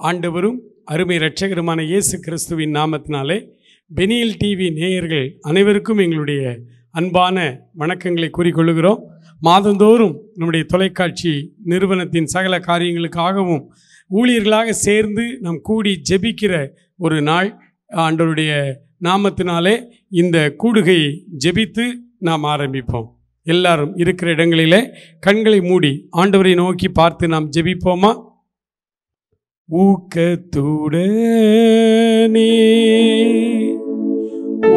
ஆண்டவரும் அருமை இரட்சகருமான இயேசு கிறிஸ்துவின் நாமத்தினாலே பெனியல் டிவி நேயர்கள் அனைவருக்கும் எங்களுடைய அன்பான வணக்கங்களை கூறிக்கொள்கிறோம். மாதந்தோறும் நம்முடைய தொலைக்காட்சி நிறுவனத்தின் சகல காரியங்களுக்காகவும் ஊழியர்களாக சேர்ந்து நாம் கூடி ஜெபிக்கிற ஒரு நாள். ஆண்டவருடைய நாமத்தினாலே இந்த கூடுகையை ஜெபித்து நாம் ஆரம்பிப்போம். எல்லாரும் இருக்கிற இடங்களிலே கண்களை மூடி ஆண்டவரை நோக்கி பார்த்து நாம் ஜெபிப்போமா? ஊக்கத்துடனே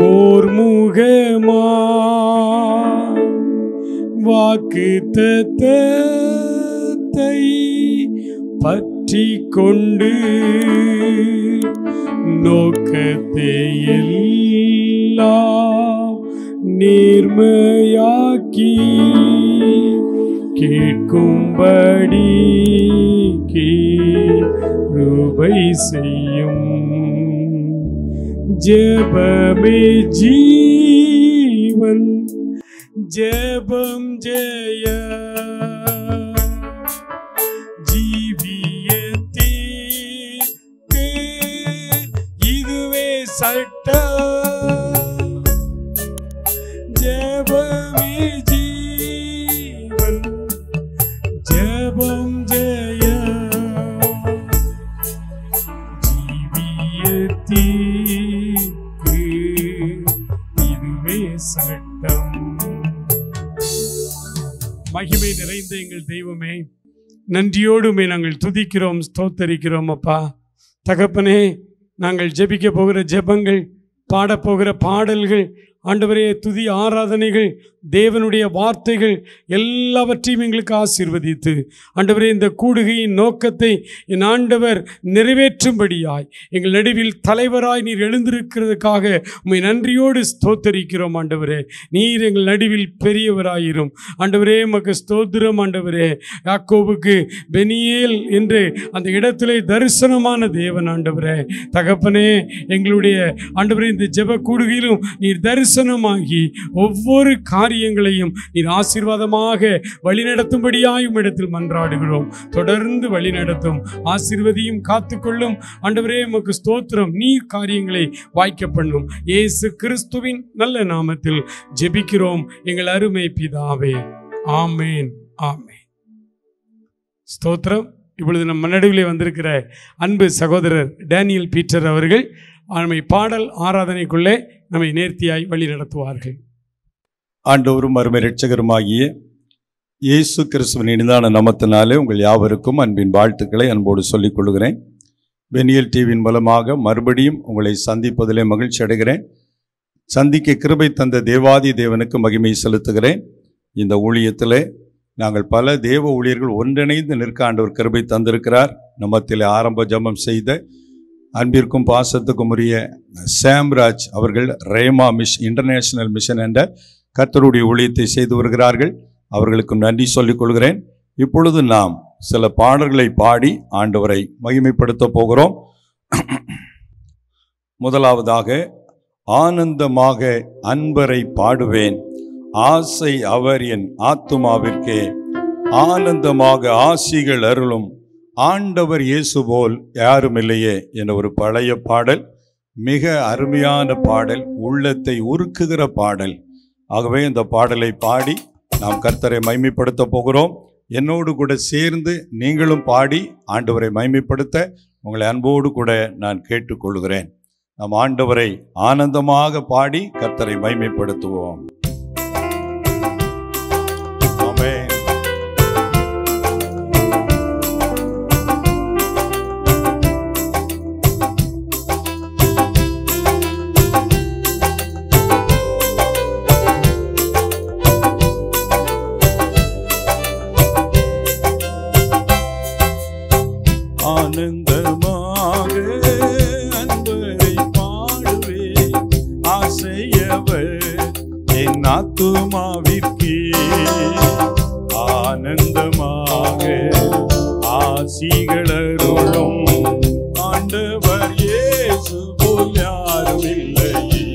ஓர் முகமா வாக்குத்தத்தத்தை பற்றி கொண்டு நோக்கத்தை எல்லாம் நேர்மையாக்கி கேட்கும்படி கிருபை செய்யும். ஜெபமே ஜீவன், ஜெபம் ஜெய, ஜீவியத்திற்கு இதுவே சட்டம். ஜெபமே ஜீவன், ஜெபம் ஜெய, ஜீவியத்திற்கு இதுவே சட்டம். மகிமை நிறைந்த எங்கள் தெய்வமே, நன்றியோடுமே நாங்கள் துதிக்கிறோம், ஸ்தோத்தரிக்கிறோம். அப்பா தகப்பனே, நாங்கள் ஜெபிக்க போகிற ஜெபங்கள், பாடப்போகிற பாடல்கள், ஆண்டவரே துதி ஆராதனைகள், தேவனுடைய வார்த்தைகள் எல்லாவற்றையும் எங்களுக்கு ஆசீர்வதித்து ஆண்டவரே இந்த கூடுகையின் நோக்கத்தை என் ஆண்டவர் நிறைவேற்றும்படியாய் எங்கள் நடுவில் தலைவராய் நீர் எழுந்திருக்கிறதுக்காக உம்மை நன்றியோடு ஸ்தோத்தரிக்கிறோம். ஆண்டவரே நீர் எங்கள் நடுவில் பெரியவராயிரும். ஆண்டவரே உமக்கு ஸ்தோத்திரம். ஆண்டவரே யாக்கோபுக்கு பெனியேல் என்று அந்த இடத்திலே தரிசனமான தேவன். ஆண்டவரே தகப்பனே, எங்களுடைய ஆண்டவரே இந்த ஜெப கூடுகையிலும் நீர் தரிசனமாகி ஒவ்வொரு காரியங்களையும் நீர் ஆசீர்வாதமாக வழிநடத்தும்படியாயும் இடத்தில் மன்றாடுகிறோம். தொடர்ந்து வழிநடத்தும், ஆசீர்வதியும், காத்துக்கொள்ளும். ஆண்டவரே உமக்கு ஸ்தோத்திரம். நீர் காரியங்களை வாய்க்க பண்ணும். இயேசு கிறிஸ்துவின் நல்ல நாமத்தில் ஜெபிக்கிறோம் எங்கள் அருமை பிதாவே, ஆமேன், ஆமேன். ஸ்தோத்திரம். இப்பொழுது நம் நடுவிலே வந்திருக்கிற அன்பு சகோதரர் டேனியல் பீட்டர் அவர்கள் நம்மை பாடல் ஆராதனைக்குள்ளே நம்மை நேர்த்தியாய் வழி நடத்துவார்கள். ஆண்டவரும் அருமை இரட்சகருமாகிய இயேசு கிறிஸ்துவின் இனிதான நாமத்தினாலே உங்கள் யாவருக்கும் அன்பின் வாழ்த்துக்களை அன்போடு சொல்லிக் கொள்கிறேன். பெனியல் டிவியின் மூலமாக மறுபடியும் உங்களை சந்திப்பதிலே மகிழ்ச்சி அடைகிறேன். சந்திக்க கிருபை தந்த தேவாதி தேவனுக்கு மகிமை செலுத்துகிறேன். இந்த ஊழியத்திலே நாங்கள் பல தேவ ஊழியர்கள் ஒன்றிணைந்து நிற்க ஆண்டவர் கிருபை தந்திருக்கிறார். நம்மத்திலே ஆரம்ப ஜெபம் செய்த அன்பிற்கும் பாசத்துக்கும் உரிய சாம்ராஜ் அவர்கள் ரேமா இன்டர்நேஷனல் மிஷன் என்ற கர்த்தருடைய ஊழியத்தை செய்து வருகிறார்கள். அவர்களுக்கும் நன்றி சொல்லிக் கொள்கிறேன். இப்பொழுது நாம் சில பாடல்களை பாடி ஆண்டவரை மகிமைப்படுத்த போகிறோம். முதலாவதாக, ஆனந்தமாக அன்பரை பாடுவேன், ஆசை அவர் என் ஆத்துமாவிற்கே, ஆனந்தமாக ஆசிகள் அருளும் ஆண்டவர் இயேசு போல் யாரும் இல்லையே என்ற ஒரு பழைய பாடல். மிக அருமையான பாடல், உள்ளத்தை உருக்குகிற பாடல். ஆகவே இந்த பாடலை பாடி நாம் கர்த்தரை மகிமைப்படுத்த போகிறோம். என்னோடு கூட சேர்ந்து நீங்களும் பாடி ஆண்டவரை மகிமைப்படுத்த உங்களை அன்போடு கூட நான் கேட்டுக்கொள்கிறேன். நாம் ஆண்டவரை ஆனந்தமாக பாடி கர்த்தரை மகிமைப்படுத்துவோம். ஆமென். ஆனந்தமாக அன்பரை பாடுவேன், ஆசையவர் என் ஆத்துமாவிற்கே, ஆனந்தமாக ஆசிகள் அருளும் ஆண்டவர் இயேசு போல் யாரும் இல்லையே.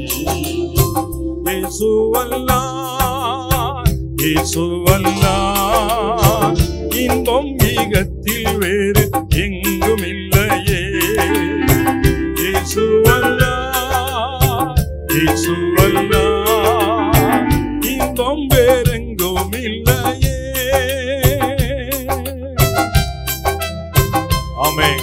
இயேசுவல்லார் இன்பம் ஈகத்தில் வேறு எங்கும் இல்லையே. இன்பம் வேறெங்கும் இல்லையே. ஆமென்.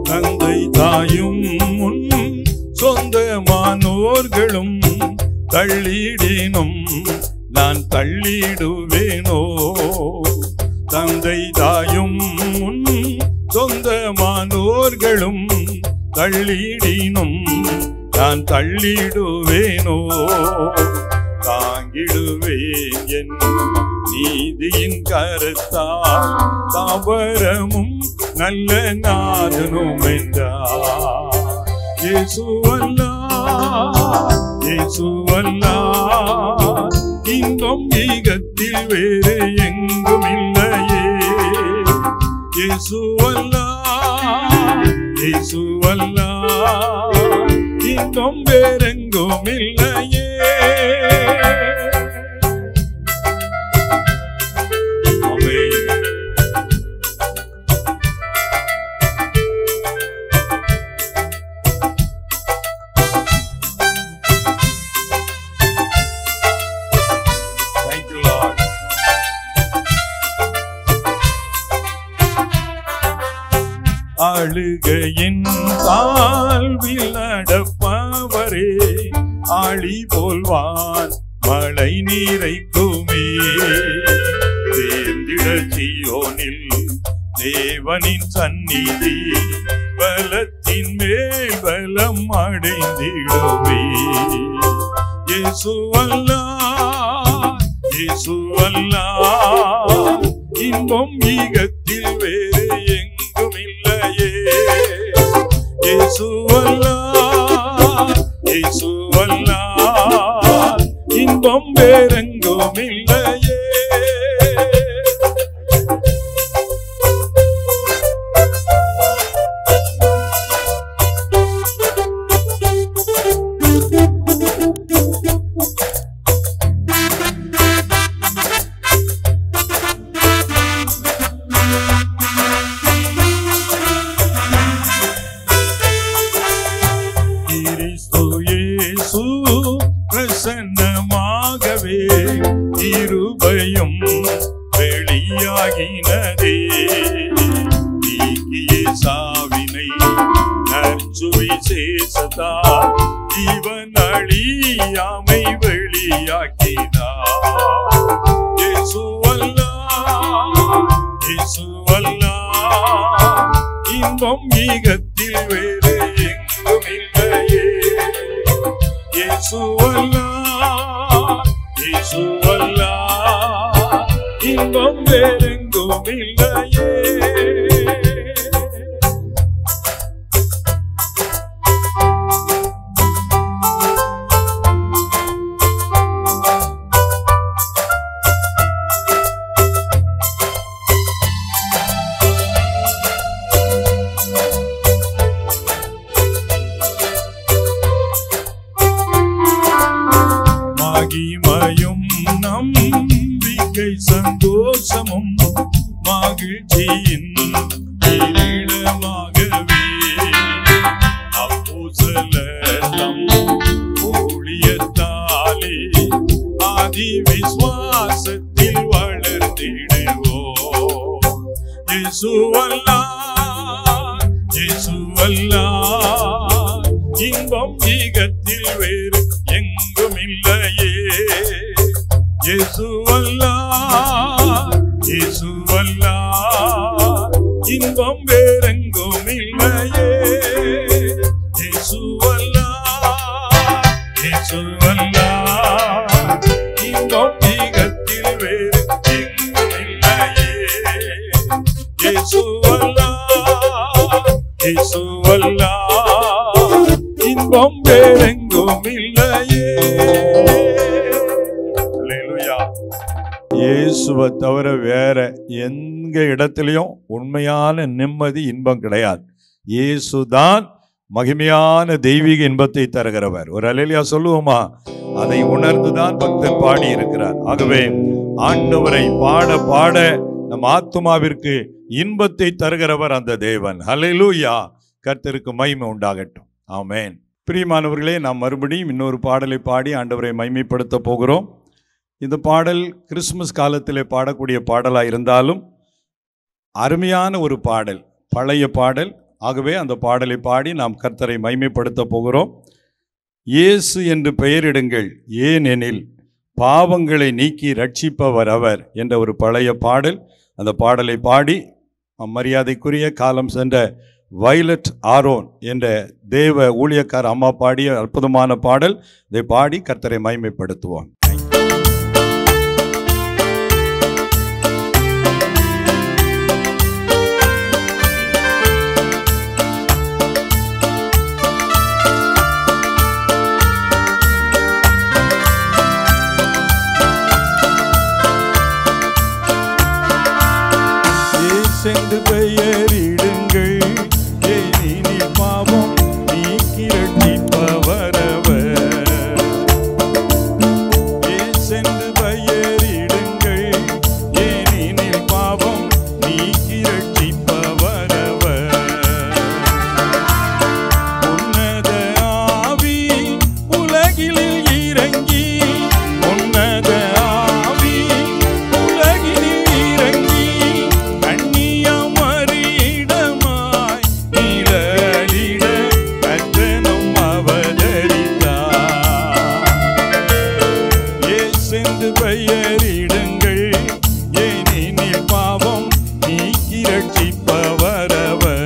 தந்தை தாயும் முன் சொந்தமானோர்களும் தள்ளிடினும் நான் தள்ளிடுவேனோ. தந்தை தாயும் முன் சொந்தமானோர்களும் தள்ளிடினும் நான் தள்ளிடுவேனோ. தாங்கிடுவேன் என் நீதியின் கருத்தால் தாவரமும் நல்ல நாதனும் என்றார். இயேசுவல்லார் இன்பம் ஈகத்தில் வேறு எங்கும் இல்லையே. இயேசுவல்லார் இன்பம் வேறெங்கும் இல்லையே. அழுகையின் தாழ்வில் நடப்பவரே ஆழி போல்வான் மழை நீரைக்குமே. தேர்ந்திட சீயோனில் தேவனின் சந்நிதி பலத்தின் மேல் பலம் அடைந்திடுமே. இயேசுவல்லார் இன்பம் ஈகத்தில் வேறு எங்கும் இல்லையே. இயேசுவல்லார் இன்பம் வேறெங்கும் இல்லையே. பிரசன்னமாகவே இருபையும் வெளியாகினதே. நீக்கிய சாவினை நற்சுவிசேஷத்தால் இவன் அழியாமை வெளியாக்கினார். இயேசுவல்லார் இன்பம் ஈகத்தில் வேறு எங்கும் இல்லையே. இயேசுவல்லார் இன்பம் வேறெங்கும் இல்லையே. மகிமையும் நம்பிக்கை சந்தோஷமும் மகிழ்ச்சியின் கிரீடமாகவே அப்போஸ்தலர் ஊழியத்தாலே ஆதி விசுவாசத்தில் வளர்ந்திடுவோம். இயேசுவல்லார் இன்பம் ஈகத்தில் வேறு எங்கும் இல்லையே. இயேசுவல்லார் இன்பம் வேறெங்கும் இல்லையே. இயேசுவல்லார் இன்பம் ஈகத்தில் வேறு எங்கும் இல்லையே. இயேசுவல்லார் இன்பம் வேறெங்கும் இல்லையே. இயேசுவை தவிர வேற எங்க இடத்திலையும் உண்மையான நிம்மதி இன்பம் கிடையாது. இயேசுதான் மகிமையான தெய்வீக இன்பத்தை தருகிறவர். ஒரு அல்லேலூயா சொல்லுவோமா? அதை உணர்ந்துதான் பக்தன் பாடி இருக்கிறார். ஆகவே ஆண்டவரை பாட பாட நம் ஆத்துமாவிற்கு இன்பத்தை தருகிறவர் அந்த தேவன். அல்லேலூயா. கர்த்தருக்கு மகிமை உண்டாகட்டும். ஆமென். பிரியமானவர்களே, நாம் மறுபடியும் இன்னொரு பாடலை பாடி ஆண்டவரை மகிமைப்படுத்த போகிறோம். இந்த பாடல் கிறிஸ்துமஸ் காலத்திலே பாடக்கூடிய பாடலாக இருந்தாலும் அருமையான ஒரு பாடல், பழைய பாடல். ஆகவே அந்த பாடலை பாடி நாம் கர்த்தரை மகிமைப்படுத்த போகிறோம். இயேசு என்று பெயரிடுங்கள், ஏனெனில் பாவங்களை நீக்கி ரட்சிப்பவர் அவர் என்ற ஒரு பழைய பாடல். அந்த பாடலை பாடி மரியாதைக்குரிய காலம் சென்ற வயலட் ஆரோன் என்ற தேவ ஊழியக்கார அம்மா பாடிய அற்புதமான பாடல். இதை பாடி கர்த்தரை மகிமைப்படுத்துவோம். சென்று பெயரிடுங்கள், ஏனெனில் பாவம் நீக்கி ரட்சிப்பவர் அவர். சென்று பெயரிடுங்கள், ஏனெனில் பாவம் நீக்கி ரட்சிப்பவர் அவர். உன்னத ஆவி உலகில் இறங்கி, உன்னத ஆவி உலகில் இறங்கி பெயரிடுங்கள், ஏனெனில் பாவம் நீக்கி ரட்சிப்பவர் அவர்.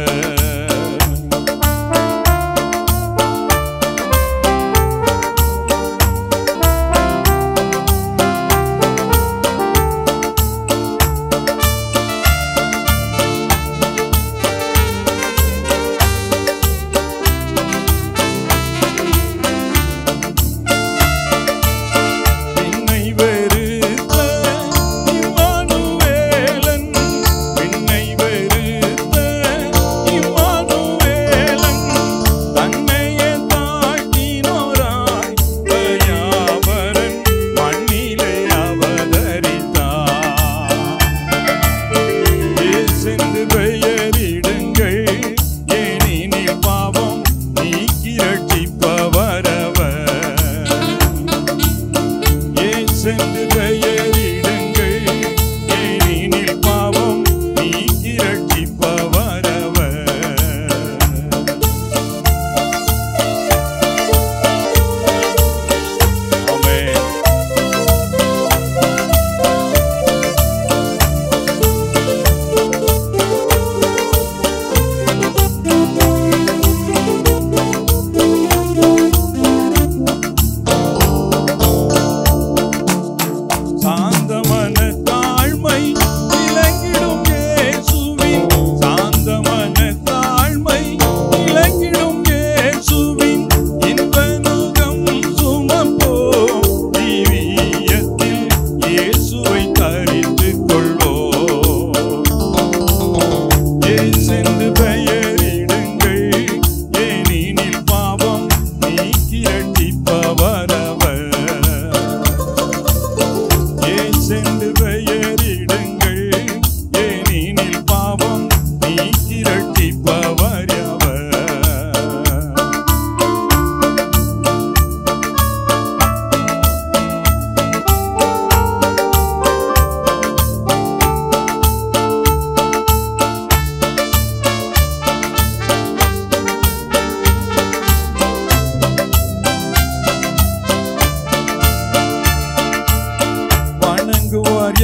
வணங்குவார்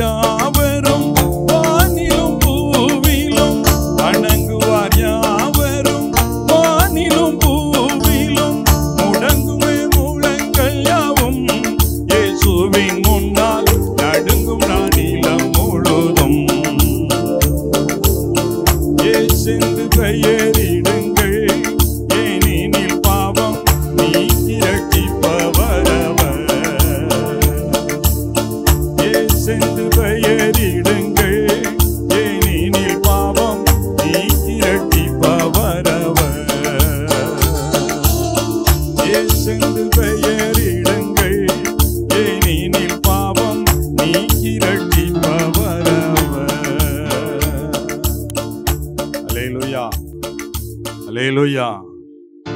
அல்லேலூயா.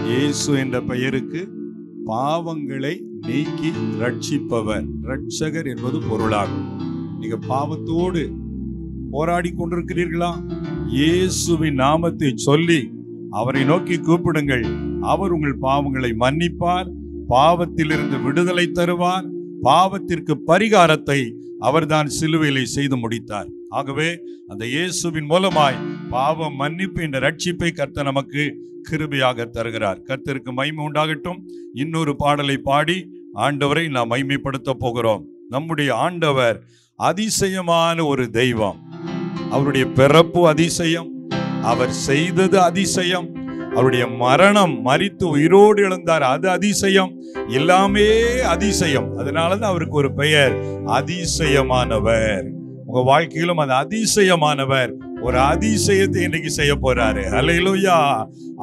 இயேசு என்ற பெயருக்கு பாவங்களை நீக்கி ரட்சிப்பவர், ரட்சகர் என்பது பொருளாகும். நீங்க பாவத்தோடு போராடி கொண்டிருக்கிறீர்களா? இயேசுவின் நாமத்தை சொல்லி அவரை நோக்கி கூப்பிடுங்கள். அவர் உங்கள் பாவங்களை மன்னிப்பார், பாவத்திலிருந்து விடுதலை தருவார். பாவத்திற்கு பரிகாரத்தை அவர்தான் சிலுவையிலே செய்து முடித்தார். ஆகவே அந்த இயேசுவின் மூலமாய் பாவ மன்னிப்பு என்ற ரட்சிப்பை கர்த்தர் நமக்கு கிருபையாக தருகிறார். கர்த்தருக்கு மகிமை உண்டாகட்டும். இன்னொரு பாடலை பாடி ஆண்டவரை நாம் மகிமைப்படுத்த போகிறோம். நம்முடைய ஆண்டவர் அதிசயமான ஒரு தெய்வம். அவருடைய பிறப்பு அதிசயம், அவர் செய்தது அதிசயம், அவருடைய மரணம், மரித்து உயிரோடு எழுந்தார், அது அதிசயம். எல்லாமே அதிசயம். அதனாலதான் அவருக்கு ஒரு பெயர் அதிசயமானவர். உங்க வாழ்க்கையிலும் அது அதிசயமானவர் ஒரு அதிசயத்தை இன்னைக்கு செய்ய போறாரு. அல்லேலூயா.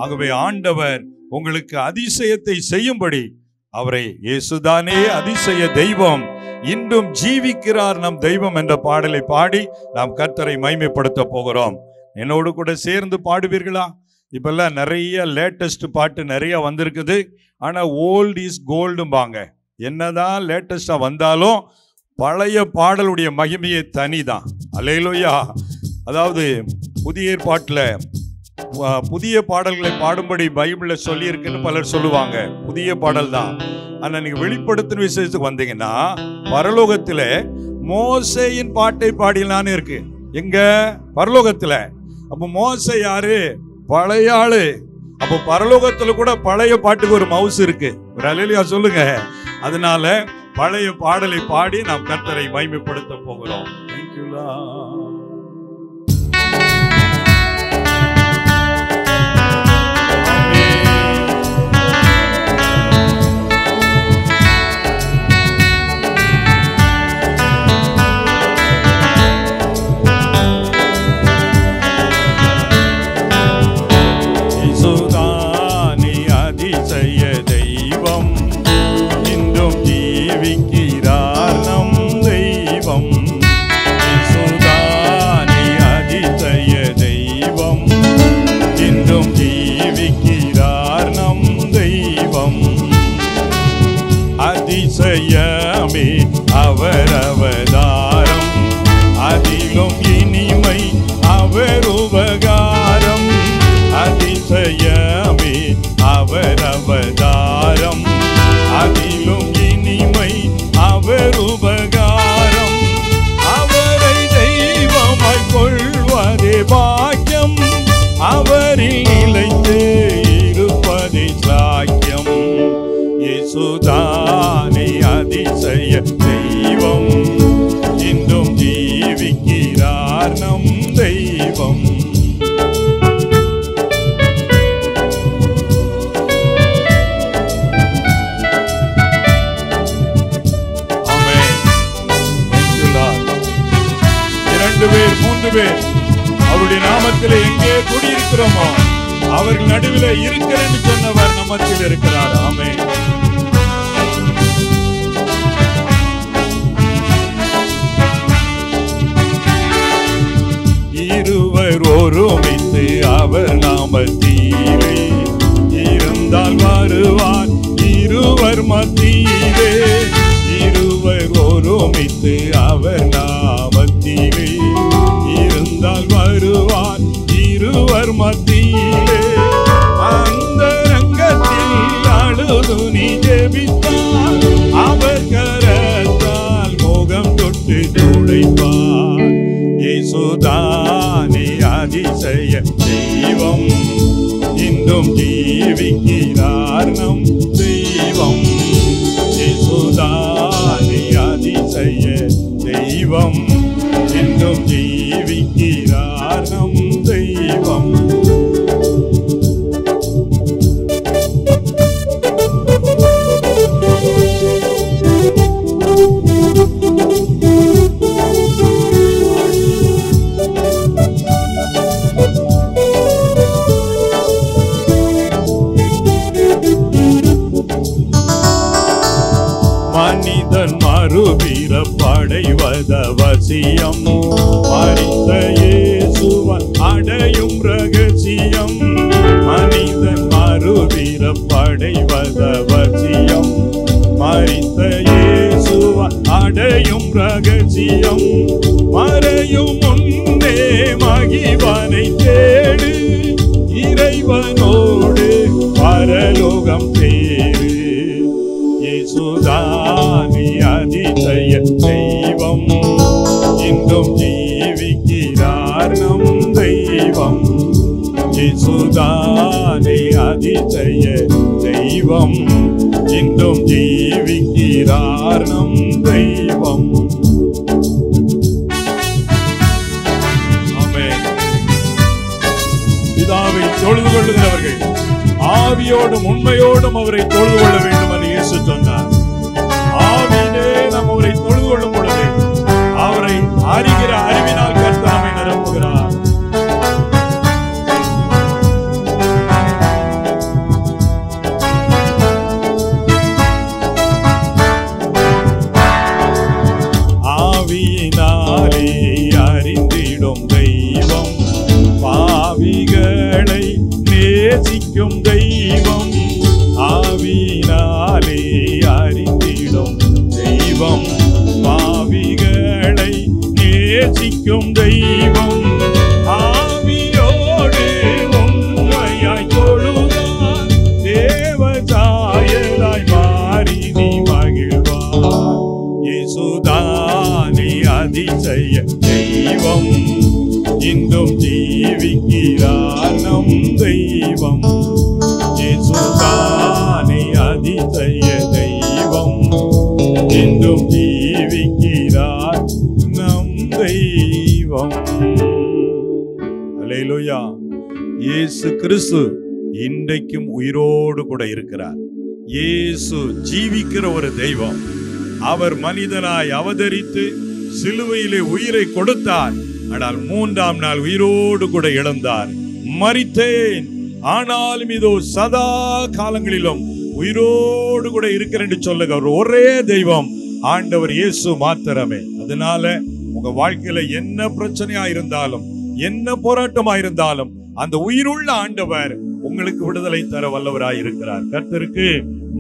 ஆகவே ஆண்டவர் உங்களுக்கு அதிசயத்தை செய்யும்படி அவரை இயேசுதானே அதிசய தெய்வம், இன்றும் ஜீவிக்கிறார் நம் தெய்வம் என்ற பாடலை பாடி நாம் கர்த்தரை மகிமைப்படுத்த போகிறோம். என்னோடு கூட சேர்ந்து பாடுவீர்களா? இப்பெல்லாம் நிறைய லேட்டஸ்ட் பாட்டு நிறைய வந்திருக்குது. ஆனா ஓல்ட் இஸ் கோல்டும்பாங்க. என்னதான் லேட்டஸ்டா வந்தாலும் பழைய பாடலுடைய மகிமையே தனிதான். அல்லேலூயா. அதாவது புதிய ஏற்பாட்டில் புதிய பாடல்களை பாடும்படி பைபிள்ல சொல்லி இருக்குன்னு பலர் சொல்லுவாங்க. புதிய பாடல் தான். ஆனா நீங்க வெளிப்படுத்தின விசேஷத்துக்கு வந்தீங்கன்னா பரலோகத்துல மோசேயின் பாட்டை பாடினான்னு இருக்கு. எங்க? பரலோகத்துல. அப்ப மோசே யாரு? பழைய ஆளு. அப்போ பரலோகத்துல கூட பழைய பாட்டுக்கு ஒரு மவுஸ் இருக்கு. ஒரு அல்லேலூயா சொல்லுங்க. அதனால பழைய பாடலை பாடி நாம் கர்த்தரை மகிமைப்படுத்த போகிறோம். Thank you Lord. அதிசயமே அவர் அவதாரம், அதிலும் இனிமை அவர் உபகாரம். அதிசயமே அவர் அவதாரம், அதிலும் இனிமை அவர் உபகாரம். அவரை தெய்வமாய் கொள்வதே பாக்கியம், அவரில் நிலைத்து இருப்பதே சாக்கியம். இயேசுதானே அதிசய தெய்வம், இன்றும் ஜீவிக்கிறார் நம் தெய்வம். ஆமென். Thank you Lord. 2 பேர் 3 பேர் அவருடைய நாமத்தில் எங்கே குடியிருக்கிறோமோ அவர்கள் நடுவில் இருக்கிறேன்னு சொன்னவர் நம்மத்தில் இருக்கிறார். ஆமென். இருவர் ஒருமித்து அவர் நாமத்திலே இருந்தால் வருவார் இருவர் மத்தியிலே. இருவர் ஒருமித்து அவர் நாமத்திலே இருந்தால் வருவார் இருவர் மத்தியிலே. அந்த ரங்கத்தில் அழுது நீ ஜெபித்தால் அவர் கரத்தால் முகம் தொட்டு துடைப்பார். இயேசுதானே அதிசய தெய்வம், இன்றும் ஜீவிக்கிறார் நம் தெய்வம். இயேசுதானே அதிசய தெய்வம், இன்றும் ஜீவிக்கிறார் நம் தெய்வம். மனிதன் மறுபிறப்படைவத வசியம், மரித்த இயேசுவை அடையும் ரகசியம். மனிதன் மறுபிறப்படைவதவசியம். மரித்த இயேசுவை அடையும் ரகசியம். மறையும் முன்னே மகிவனை தேடு. இறைவனோடு பரலோகம் சேரு. இயேசுதானே அதிசய தெய்வம். இன்றும் ஜீவிக்கிறார் நம் தெய்வம். இயேசுதானே அதிசய தெய்வம். இன்றும் ஜீவிக்கிறார் நம் தெய்வம். ஆமென். பிதாவை தொழுது கொள்ளுகிறவர்கள் ஆவியோடும் உண்மையோடும் அவரை தொழுது கொள்ள வேண்டும் என்று இயேசு சொன்னார். ஆவியிலே நாம் அவரை தொழுது கொள்ளும் பொழுது அவரை அறிகிற அறிவினால் கர்த்தர் நம்மை நிரப்புகிறார். ஆவியினாலே அறிந்திடும் தெய்வம். பாவிகளை நேசிக்கும் தெய்வம். ஆவியினாலே அறிந்திடும் தெய்வம். பாவிகளை நேசிக்கும் தெய்வம். ஆவியோடு உண்மையாய் தொழுதார். தேவ சாயலாய் மாறி நீ மகிழ்வார். இயேசுதானே அதிசய தெய்வம். இன்றும் ஜீவிக்கிறார் நம் தெய்வம். இயேசுதானே அதிசய தெய்வம். இன்றும் ஜீவிக்கிறார் நம் தெய்வம். அல்லேலூயா. இயேசு கிறிஸ்து இன்றைக்கும் உயிரோடு கூட இருக்கிறார். இயேசு ஜீவிக்கிற ஒரு தெய்வம். அவர் மனிதனாய் அவதரித்து சிலுவையிலே உயிரை கொடுத்தார். ஆனால் 3ஆம் நாள் உயிரோடு கூட எழுந்தார். மரித்தேன், ஆனாலும் இதோ சதா காலங்களிலும் உயிரோடு கூட இருக்கிறேன் என்று சொல்லுங்க. ஒரே தெய்வம் ஆண்டவர் இயேசு மாத்திரமே. அதனால உங்க வாழ்க்கையில என்ன பிரச்சனையா இருந்தாலும், என்ன போராட்டமா இருந்தாலும், அந்த உயிருள்ள ஆண்டவர் உங்களுக்கு விடுதலை தர வல்லவராய் இருக்கிறார். கர்த்தருக்கு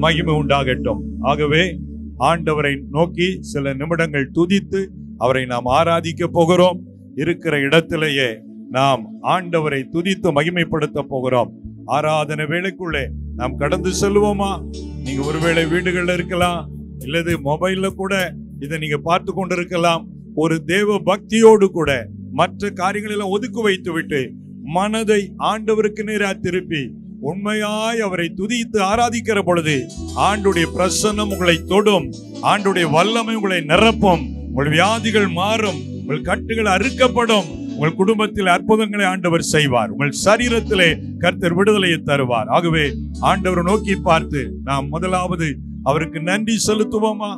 மகிமை உண்டாகட்டும். ஆகவே ஆண்டவரை நோக்கி சில நிமிடங்கள் துதித்து அவரை நாம் ஆராதிக்க போகிறோம். இருக்கிற இடத்திலேயே நாம் ஆண்டவரை துதித்து மகிமைப்படுத்த போகிறோம். ஆராதனை வேளைக்குள்ளே நாம் கடந்து செல்வோமா? நீங்க ஒருவேளை வீடுகள்ல இருக்கலாம், இல்லது மொபைல்ல கூட இதை நீங்க பார்த்து கொண்டிருக்கலாம். ஒரு தேவ பக்தியோடு கூட மற்ற காரியங்களெல்லாம் ஒதுக்கி வைத்து விட்டு மனதை ஆண்டவருக்கு நேராக திருப்பி உண்மையாய் அவரை துதித்து ஆராதிக்கிற பொழுது ஆண்டுடைய பிரசன்னம் உங்களை தொடும். ஆண்டுடைய வல்லமை உங்களை நிரப்பும். உங்கள் வியாதிகள் மாறும். உங்கள் கட்டுகள் அறுக்கப்படும். உங்கள் குடும்பத்தில் அற்புதங்களை ஆண்டவர் செய்வார். உங்கள் சரீரத்திலே கர்த்தர் விடுதலையை தருவார். ஆகவே ஆண்டவரை நோக்கி பார்த்து நாம் முதலாவது அவருக்கு நன்றி செலுத்துவோமா?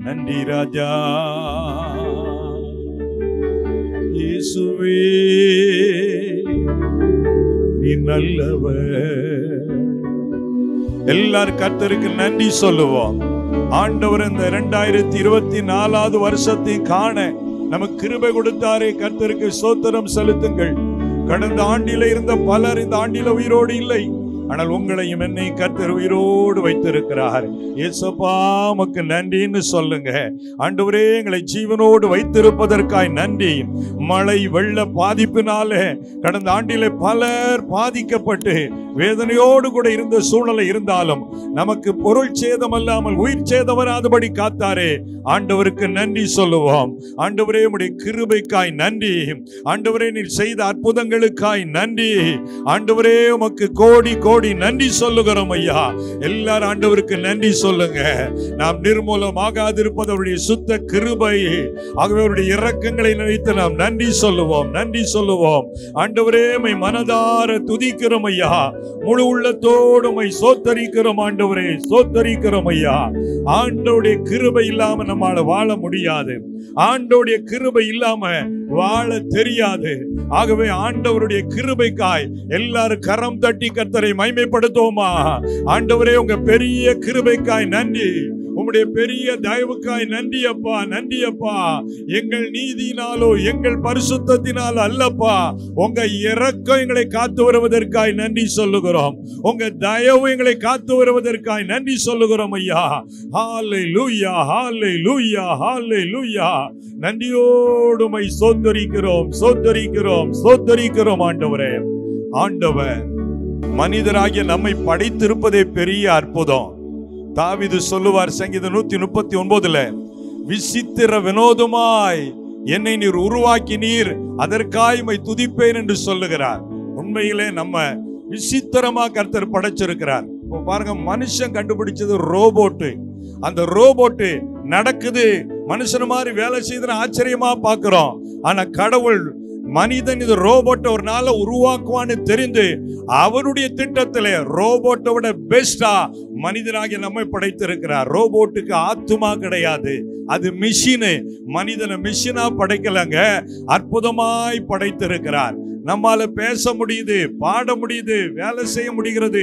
நன்றி ராஜா இயேசுவே, நீ நல்லவர். எல்லாரும் கர்த்தருக்கு நன்றி சொல்லுவோம். ஆண்டவர் இந்த 2024 வருஷத்தை காண நமக்கு கிருபை கொடுத்தாரே, கர்த்தருக்கு ஸ்தோத்திரம் செலுத்துங்கள். கடந்த ஆண்டில இருந்த பலர் இந்த ஆண்டில உயிரோடு இல்லை. ஆனால் உங்களையும் என்னை கர்த்தர் உயிரோடு வைத்திருக்கிறார். இயேசுப்பா உமக்கு நன்றின்னு சொல்லுங்க. ஆண்டவரே, எங்களை ஜீவனோடு வைத்திருப்பதற்காய் நன்றி. மழை வெள்ள பாதிப்பினால கடந்த ஆண்டிலே பலர் பாதிக்கப்பட்டு வேதனையோடு கூட இருந்த சூழ்நிலை இருந்தாலும் நமக்கு பொருள் சேதம் அல்லாமல் உயிர் சேதம் வராதபடி காத்தாரே, ஆண்டவருக்கு நன்றி சொல்லுவோம். ஆண்டவரே, உம்முடைய கிருபைக்காய் நன்றி. ஆண்டவரே, நீர் செய்த அற்புதங்களுக்காய் நன்றி. ஆண்டவரே, உமக்கு கோடி கோடி நன்றி சொல்லுகிறோம் ஐயா. எல்லாரும் ஆண்டவருக்கு நன்றி சொல்லுங்க. நாம் நிர்மூலமாகாதிருப்பது அவருடைய சுத்த கிருபை. ஆகவே அவருடைய இரக்கங்களை நினைத்து நாம் நன்றி சொல்லுவோம், நன்றி சொல்லுவோம். ஆண்டவரே, உம்மை மனதார துதிக்கிறோம் ஐயா. முழு உள்ளத்தோடு உம்மை சோத்தரிக்கிறோம் ஆண்டவரே, சோத்தரிக்கிறோம் ஐயா. ஆண்டவருடைய கிருபை இல்லாம நம்மால வாழ முடியாது. ஆண்டவருடைய கிருபை இல்லாம வாழ தெரியாது. ஆகவே ஆண்டவருடைய கிருபைக்காய் எல்லாரும் கரம் தட்டி கர்த்தரை மகிமைப்படுத்துவோமா? ஆண்டவரே, உங்க பெரிய கிருபைக்காய் நன்றி. உம்முடைய பெரிய தயவுக்காய் நன்றி அப்பா, நன்றி அப்பா. எங்கள் நீதியினாலோ எங்கள் பரிசுத்தத்தினாலோ அல்லப்பா, உங்க இரக்கம் எங்களை காத்து வருவதற்காய் நன்றி சொல்லுகிறோம். உங்க தயவு எங்களை காத்து வருவதற்காய் நன்றி சொல்லுகிறோம் ஐயா. ஹல்லேலூயா, ஹல்லேலூயா, ஹல்லேலூயா. நன்றியோடு உம்மை ஸ்தோத்திரிக்கிறோம், ஸ்தோத்திரிக்கிறோம், ஸ்தோத்திரிக்கிறோம் ஆண்டவரே. ஆண்டவர் மனிதராகிய நம்மை படைத்திருப்பதே பெரிய அற்புதம். தாவீது சொல்லுவார் சங்கீதம் 139, விசித்திர வினோதமாய் என்னை நீர் உருவாக்கினீர், அதற்காய் உம்மை துதிப்பேன் என்று சொல்லுகிறார். உண்மையிலே நம்ம விசித்திரமா கர்த்தர் படைச்சிருக்கிறார். இப்போ பாருங்க, மனுஷன் கண்டுபிடிச்சது ரோபோட்டு. அந்த ரோபோட்டு நடக்குது, மனுஷன் மாதிரி வேலை செய்து ஆச்சரியமா பார்க்கிறோம். ஆனா கடவுள் மனிதன் இது ரோபோட்டை ஒரு நாள உருவாக்குவான்னு தெரிந்து அவருடைய திட்டத்திலே ரோபோட்டை விட பெஸ்டா மனிதனாகிய நம்மை படைத்திருக்கிறார். ரோபோட்டுக்கு ஆத்துமா கிடையாது, அது மிஷினு. மனிதனை மிஷினா படைக்கலங்க, அற்புதமாய் படைத்திருக்கிறார். நம்மால பேச முடியுது, பாட முடியுது, வேலை செய்ய முடிகிறது,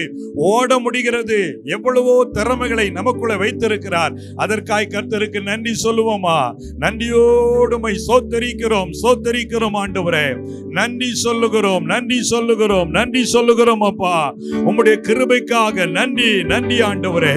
ஓட முடிகிறது. எவ்வளவோ திறமைகளை நமக்குள்ள வைத்திருக்கிறார். அதற்காய் கர்த்தருக்கு நன்றி சொல்லுவோமா? நன்றியோடு உம்மை ஸ்தோத்திரிக்கிறோம், ஸ்தோத்திரிக்கிறோம் ஆண்டவரே. நன்றி சொல்லுகிறோம், நன்றி சொல்லுகிறோம், நன்றி சொல்லுகிறோம் அப்பா. உம்முடைய கிருபைக்காக நன்றி, நன்றி ஆண்டவரே.